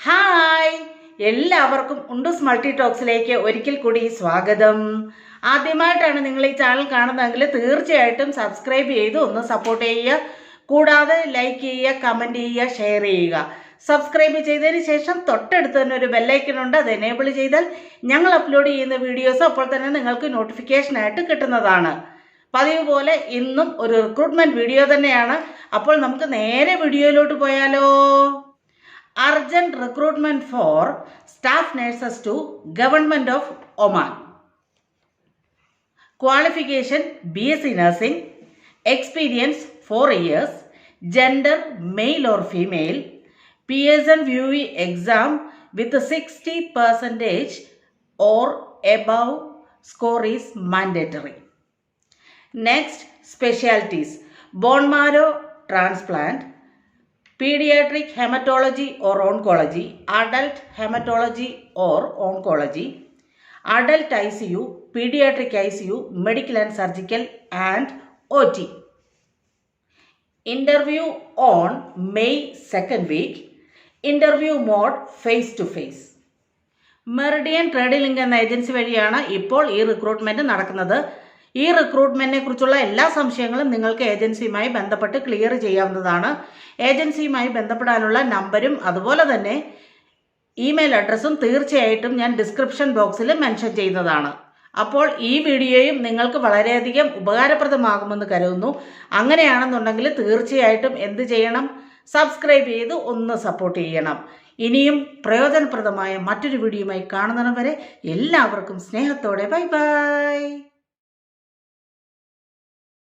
Hi, എല്ലാവർക്കും ഉണ്ടൂസ് multi ടോക്സിലേക്ക് ഒരിക്കൽ കൂടി സ്വാഗതം. ആദ്യമായിട്ടാണ് നിങ്ങൾ ഈ ചാനൽ കാണുന്നതെങ്കിൽ തീർച്ചയായിട്ടും സബ്സ്ക്രൈബ് ചെയ്ത് ഒന്ന് സപ്പോർട്ട് ചെയ്യുക. കൂടാതെ ലൈക്ക് ചെയ്യുക, കമൻറ്റ് ചെയ്യുക, ഷെയർ ചെയ്യുക. സബ്സ്ക്രൈബ് ചെയ്തതിന് ശേഷം തൊട്ടടുത്ത് തന്നെ ഒരു ബെല്ലൈക്കൺ ഉണ്ട്. അത് എനേബിൾ ചെയ്താൽ ഞങ്ങൾ അപ്ലോഡ് ചെയ്യുന്ന വീഡിയോസ് അപ്പോൾ തന്നെ നിങ്ങൾക്ക് നോട്ടിഫിക്കേഷനായിട്ട് കിട്ടുന്നതാണ്. പതിവ് പോലെ ഇന്നും ഒരു റിക്രൂട്ട്മെൻറ്റ് വീഡിയോ തന്നെയാണ്. അപ്പോൾ നമുക്ക് നേരെ വീഡിയോയിലോട്ട് പോയാലോ. Urgent recruitment for staff nurses to Government of Oman. Qualification BSc Nursing. Experience 4 years. Gender male or female. Pearson VUE exam with 60% or above score is mandatory. Next, specialties: bone marrow transplant, pediatric hematology or oncology, adult hematology or oncology, adult ICU, pediatric ICU, medical and surgical, and OT. Interview on May 2nd week. Interview mode face to face. Meridian trade link എന്ന agency വഴിയാണ് ഇപ്പോൾ ഈ recruitment നടക്കുന്നത്. ഈ റിക്രൂട്ട്മെന്റിനെ കുറിച്ചുള്ള എല്ലാ സംശയങ്ങളും നിങ്ങൾക്ക് ഏജൻസിയുമായി ബന്ധപ്പെട്ട് ക്ലിയർ ചെയ്യാവുന്നതാണ്. ഏജൻസിയുമായി ബന്ധപ്പെടാനുള്ള നമ്പരും അതുപോലെ തന്നെ ഇമെയിൽ അഡ്രസ്സും തീർച്ചയായിട്ടും ഞാൻ ഡിസ്ക്രിപ്ഷൻ ബോക്സിൽ മെൻഷൻ ചെയ്യുന്നതാണ്. അപ്പോൾ ഈ വീഡിയോയും നിങ്ങൾക്ക് വളരെയധികം ഉപകാരപ്രദമാകുമെന്ന് കരുതുന്നു. അങ്ങനെയാണെന്നുണ്ടെങ്കിൽ തീർച്ചയായിട്ടും എന്ത് ചെയ്യണം? സബ്സ്ക്രൈബ് ചെയ്ത് ഒന്ന് സപ്പോർട്ട് ചെയ്യണം. ഇനിയും പ്രയോജനപ്രദമായ മറ്റൊരു വീഡിയോയുമായി കാണുന്നവരെ എല്ലാവർക്കും സ്നേഹത്തോടെ ബൈ ബൈ.